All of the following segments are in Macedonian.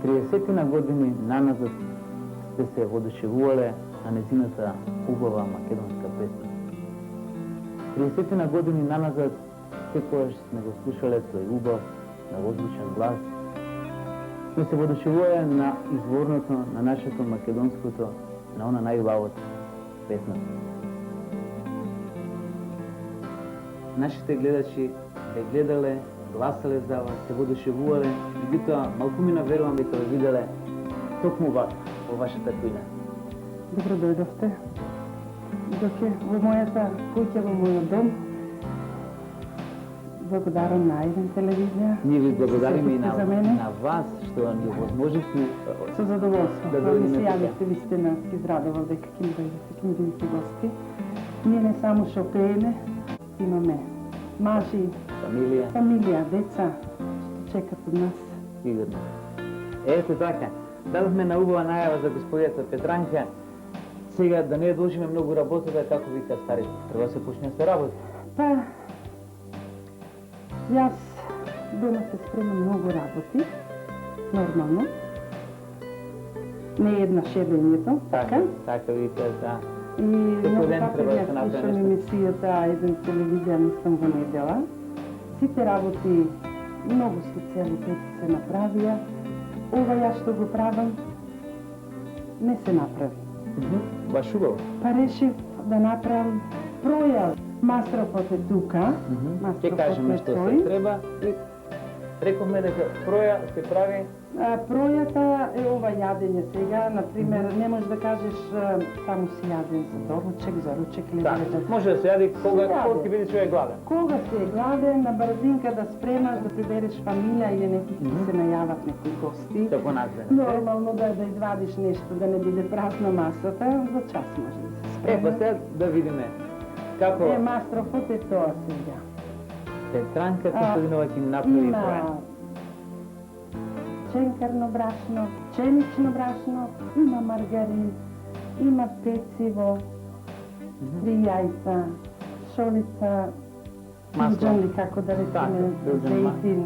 30 години наназад сте се воодушевувале на незината убава македонска песна. 30 години наназад секогаш сме го слушале тој убав, навозвучен глас, сме се воодушевувале на изворното на нашето македонското, на она најубавото песната. Нашите гледачи е гледале, гласале за вас, се воодушевувале, меѓутоа малкумина верувам дека ве виделе токму вака во вашата кујна. Добро дојдовте. Доке во мојата куќа, во мојот дом. Благодарам на Ајден телевизија. Ние ви благодариме и на вас што ни овозможивте со задоволство. Да ми се дојдеме јавивте, вистина се израдував дека ќе ми дојдете, ќе ми бидете гости. Ние не само што пееме, имаме мажи, фамилија, деца, што чекат од нас. Сигурно. Ето така. Дадовме на убава најава за господјата Петранка. Сега да не ја должиме многу работата, како вика старите. Треба да се почне да се работи. Па, јас дома се спремам многу работи, нормално. Не еднаш едењето, така? Така вика, да. И многу ден пати треба да се ја направи слушам нешто. емисијата Ајден телевизија, не сум го недела. Сите работи, многу специјалитети се направија. Ова јас што го правам, не се направи. Баш убаво. Па решив да направам пројав. Мастропот е тука, Ќе кажеме што се треба и рековме дека проја се прави. Пројата е ова јадење сега, например, не можеш да кажеш само си јаден за доручек, за ручек или Да, може да се јади кога ќе биде човек гладен. Кога си е гладен, на брзинка да спремаш, да прибереш фамилија или некои ќе се најават некои гости. Така назвено. Нормално да извадиш нешто, да не биде празна масата, за час може да се спреме. Па сега да видиме како Мастропот е тоа сега. Петранка Костадинова ќе направи проја. Ченкарно брашно, пченично брашно, има маргарин, има пециво, 3 јајца, шолица, илџан ли како да речеме, зејтин,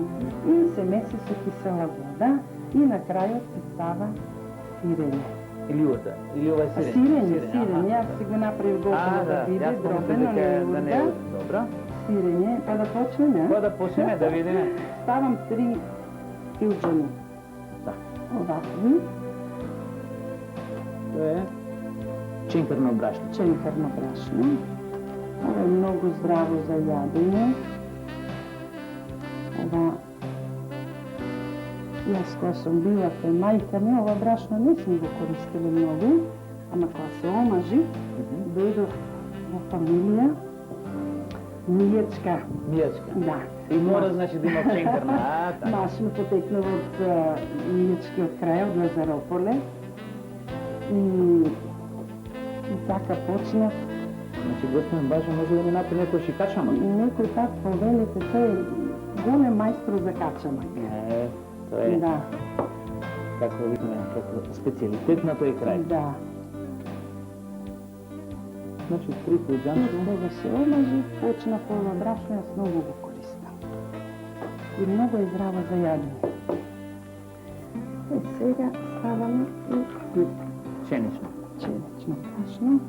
и се меси со кисела вода и на крајот се става сирење. Или урда, или ова е сирење? Сирење, јас си го направив готово да биде, дробено, не урда. Добро. Сирење, па да почнеме? Па да почнеме, да видиме. Ставам 3 илџани. Овакви. Тоа е ченкарно брашно. Ченкарно брашно. Ова е многу здраво за јадење. Ова... Јас кога сум била кај мајка ми, ова брашно не сум го користила многу, ама кога се омажи, дојдов во фамилија Мијачка. Мијачка. Да. И мора, значи, да има ченкарна, така. Машно потекнав од Мијачки од крај, од Лазарополе. И така почнав. Значи, господин Бажа може да ми направи некој шикачамак? Некој така велите, тој е голем мајстор за качамак. Тоа е. Да. Како викаме, како специјалитет на тој крај. Да. Значи, 3 илџанчи. Сега се омажи, почнав ова брашно, јас многу го користам. И многу е здраво за јадење. И сега ставаме и Пшенично. пченично брашно.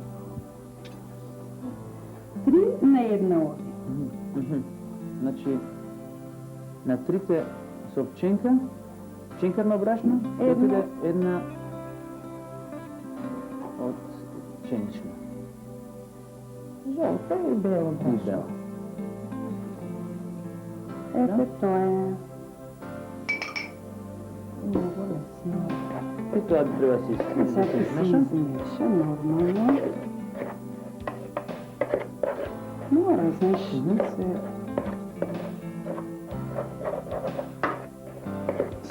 3 на 1 оди. Значи, на 3 со пченка, пченкарно брашно, отиде една од пшенично. Жолто и бело брашно. Ето тоа е многу лесно. И тоа треба да се Сега се измеша нормално. Мора, знаеш, да се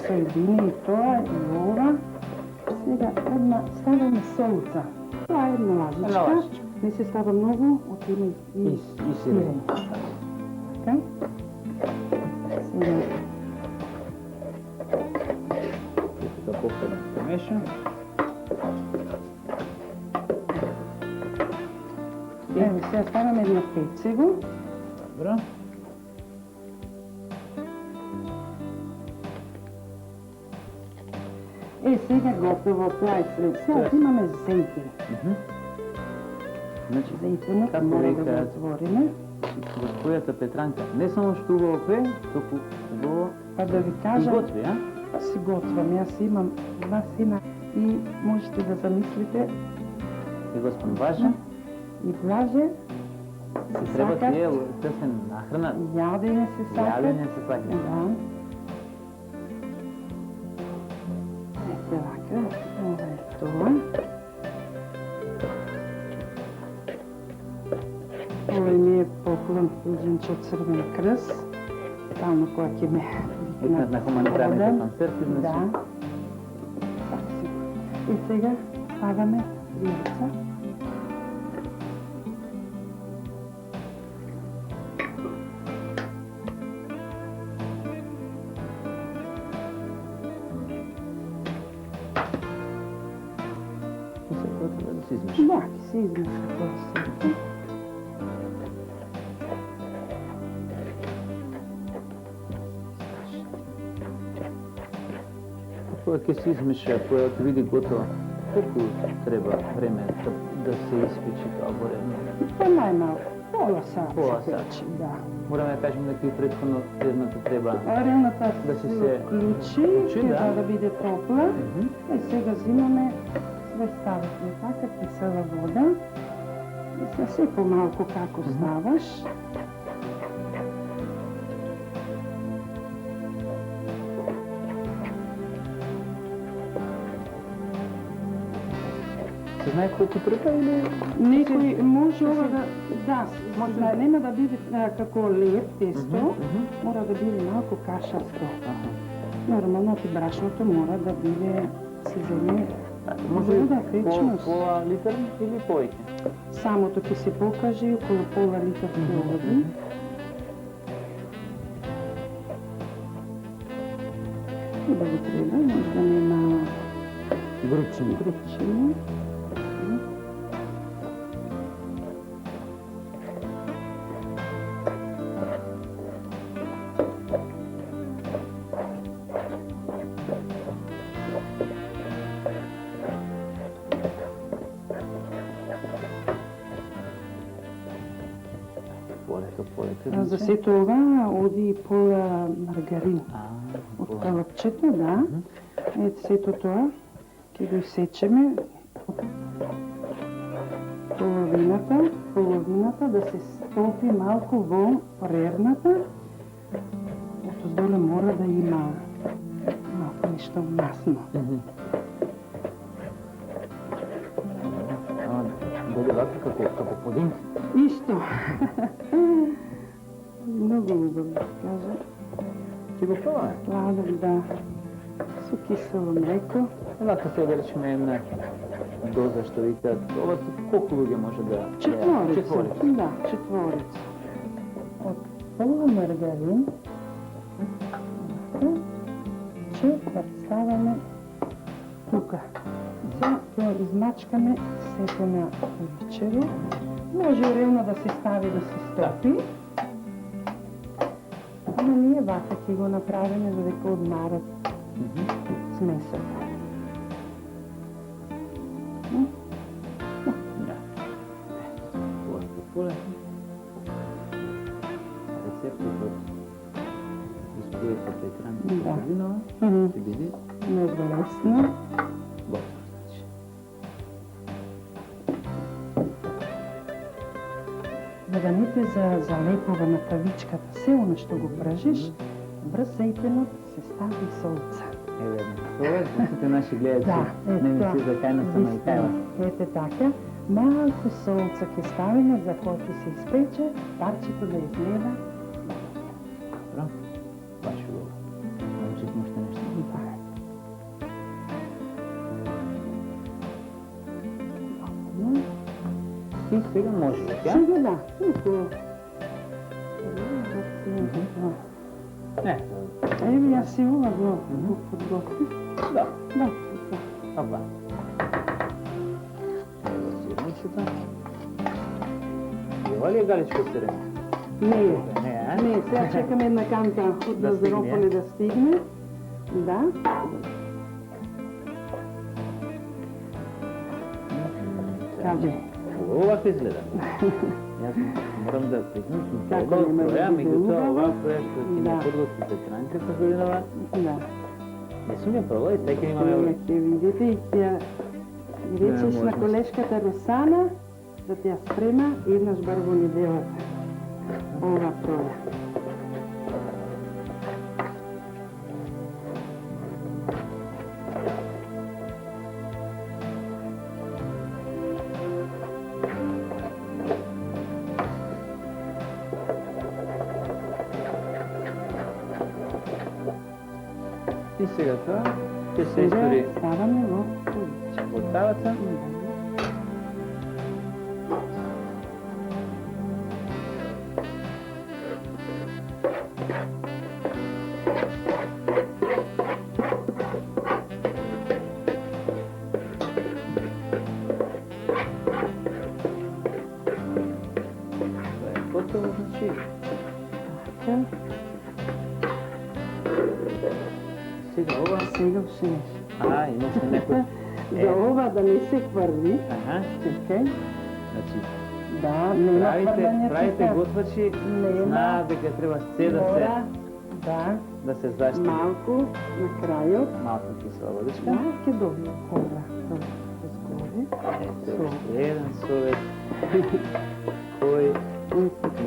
соедини и тоа и ова. Сега одма ставаме солуца. Тоа е една лажичка. Не се става многу, отиме и сирење. Така. Сега да повторно се меша. Ево, сега ставаме едно пецево. Добро. Сега готово, тоа е след. Сега Тоа е. имаме зејтин. Значи, Зејтинот како мора да го викаат отвориме. господјата Петранка, не само што убаво пее, туку убаво Па да ви и кажам, готви, а? си готвам. Јас имам 2 сина и можете да замислите И господ Важа, и Блаже се треба тие да се нахранат. јадење се сакат. Јадење се сака. Да. Ете вака, ова е тоа. Ова ми е поклон луѓенче од Црвен крст. Тално која ќе ме Викнат на хуманитарните одам. концерти, Да. значи. Така си. И сега ставаме јајца. И се тоа треба да се измеша. Да, ќе се измеша тоа сето. Кога ќе се измеша, кога ќе види готово, колку треба време да се испечи тоа борено? Па најмалку, пола сат Пола се сат. печи, да. Мораме да кажем дека и претходно ревната треба Варената Да се се вклучи, вклучи, ќе да. да биде топла. И сега зимаме, све ставаме така, кисела вода. И се се помалку како ставаш. се знае колку треба или Некој може ова да, може нема да биде како леп тесто, мора да биде малку кашасто. Нормално ти брашното мора да биде се земе може вода, течност. пола литар или повеќе? Самото ќе се покаже, околу пола литар ќе оди. Убаво треба, може да нема Гручини. горчини. Полека. За сето ова оди пола маргарин. Од калапчето, да. Ето сето тоа ќе го исечеме половината да се стопи малку во рерната. Отоздоле мора да има малку нешто масно. Дојде вака како подинки. Исто. Многу убаво, кажа. Ќе го пробаме. Сладок, да. Со кисело млеко. Вака се да речеме една доза што викаат, ова колку луѓе може да... Четворица. Да, четворица. Од пола маргарин ќе ставаме тука. Сега ќе измачкаме сето на личево. Може ревно да се стави да се стопи. Ама ние вака ќе го направиме за дека одмарат смесата. Рецептот од господјата Петранка Да. Костадинова Мгм. ќе биде Много лесно. готов, значи. За да не те залепува на тавичката се оно што го пражиш, врз зејтенот се стави солца. Еве, тоа за сите наши гледачи. Да, Не ми се закајна сама и кајва. Ете така, малку солца ќе ставиме за кога ќе се испече, парчето да изгледа. Добро? Баш убаво. Научивме уште нешто. И сега може, така? Сега да, туку. Не, Еве јас си ова го подготвив. да. Да, Опа. Ево сирницата. И ова ли е галичко сирење? не е. Не, а? Не, сега чекаме една канта од Да Назарополи стигне. да стигне. Да. Кажи. Овако изгледа. Јас морам да признам, Како нема да проја, биде меѓутоа убава? оваа проја што ќе Да. ни подготви Петранка годинава, Да. не сум ја пробала и сега ќе имаме Сега ќе видите и ќе ја речеш на можност. колешката Росана да ти ја спрема еднаш бар во неделата. Ова проја. и сега тоа ќе се Сега истори ставаме во куличе. во тавата. Тоа е готово, значи. Така. Сега ова. Сега уште нешто. Имаше некој. За ова да не се хврли, Аха. чекај, Значи, да, нема хврляње правите тука. готвачи, Нема. знаат дека треба се Мора, да се заштити. малку на крајот, Малку кисела водичка. да, ќе добие кора. Згоре. Ете, уште еден совет кој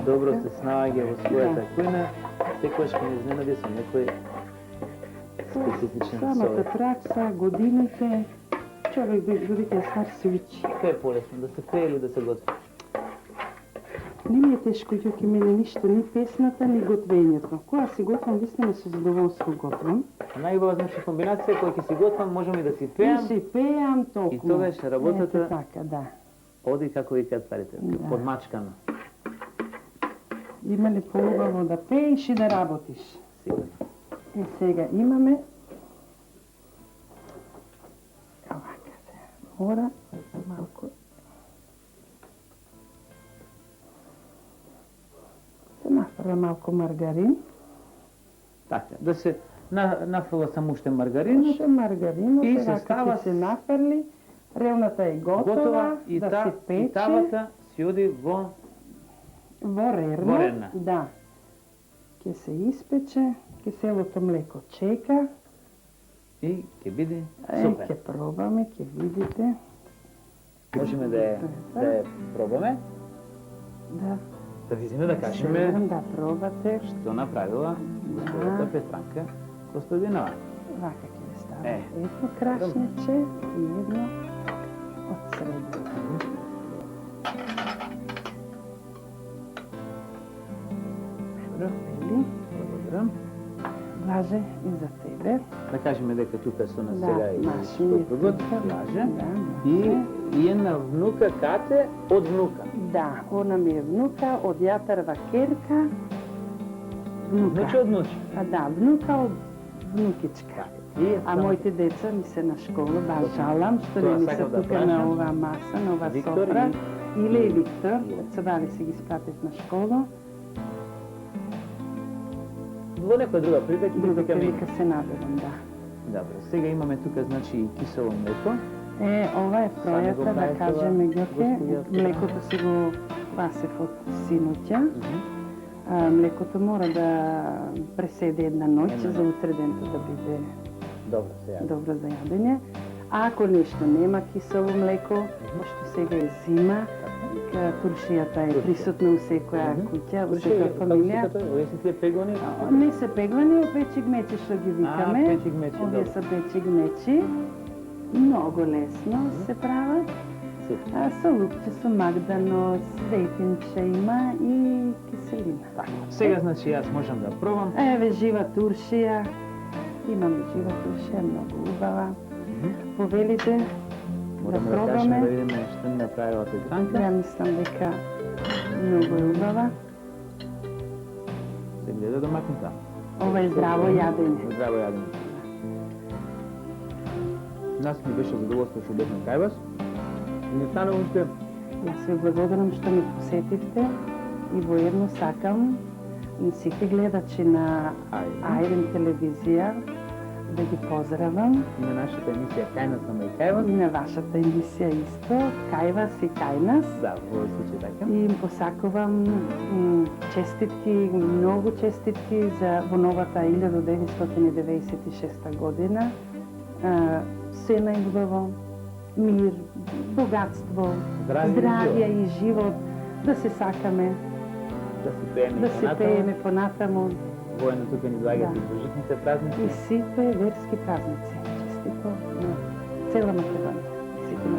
добро се снаоѓа во својата кујна, секогаш ќе не изненади со некој специфичен Самата совет. пракса, годините, човек бидејќи стар се учи. Кој е полесно, да се пее или да се готви? Не ми е тешко, Јуки, мене ништо, ни песната, ни готвењето. Кога си готвам, вистина со задоволство готвам. Најубава значи комбинација која ќе си готвам, можам и да си И пеам, си пеам толку. И тогаш работата- Ете така, да. оди како викаат старите, Да. подмачкано. Има ли поубаво да пееш и да работиш? Сигурно. И сега имаме овака се. Мора малку се нафрла малку маргарин. Така, да се нафрла само уште маргарин, Уште маргарин, И сега се става кога се нафрли, ревната е готова, и да та се и пече тавата си оди во во рерна. Во рерна. Да. Ќе се испече, киселото млеко чека. и ќе биде Ќе супер. пробаме, ќе видите. Можеме да ја пробаме, Да. да видиме, да кажеме Сигурам да пробате. што направила господата Петранка Костадинова. Вака ќе ви ставам. Е. Едно крашниче и едно од средно. Вели, Благодарам. Блаже и за тебе. Да кажеме дека тука со нас Да, сега и наш ми е подгот, тука. Блаже. Да, И една внука Кате од внука. Да, она ми е внука од јатарва керка. Внука. Значи од ночи. Да, внука од внукичка. И А моите деца ми се на школа, да, жалам, што Тоа не ми се сакав да тука на прашам. оваа маса, на оваа Виктор софра. Иле и Виктор, Иле. се дали си ги спратив на школа. во некоја друга прилика Друга ќе ми. прилика се надевам, да. Добро, сега имаме тука значи и кисело млеко. Ова е Сами го пројата, да правите кажеме, ова, Ѓоке, господја млекото си го пасев од синоќа. Млекото мора да преседе една ноќ Една за утре дентот да биде Добро, сега. добро за јадење. А ако нешто нема кисело млеко, пошто сега е зима, туршијата е присутна у секоја куќа, у секоја фамилија. Овие се тие пегони? Не се пеглани, печи гмечи што ги викаме. печи гмечи, Овие добро. се печи гмечи. Многу лесно се прават. Супер. Со лукче, со магданос, зејтинче има и киселина. Така, сега значи јас можам да пробам. Еве жива туршија. Имаме жива туршија, многу убава. Повелите да Мораме да кажеме да пробаме. видиме што ни направила Петранка. Ја мислам дека многу е убава. Се гледа домакната. Ова е здраво јадење. Здраво јадење. Нас ми беше задоволство што бевме кај вас. Не стана уште Јас ви благодарам што ме посетивте и воедно сакам на сите гледачи на Ајрен. Ајрен телевизија да ги поздравам и на нашата емисија Кај нас, ама и кај вас. и на вашата емисија исто, кај вас и кај нас. Да, во овој случај така. И им посакувам честитки, многу честитки за во новата 1996 година. Се најубаво, мир, богатство, здравје и живот, да се сакаме, да се пееме да понатаму. Воено тука ни доаѓаат Да. и божитните празници. И сите верски празници. Честито на цела Македонија. Сите на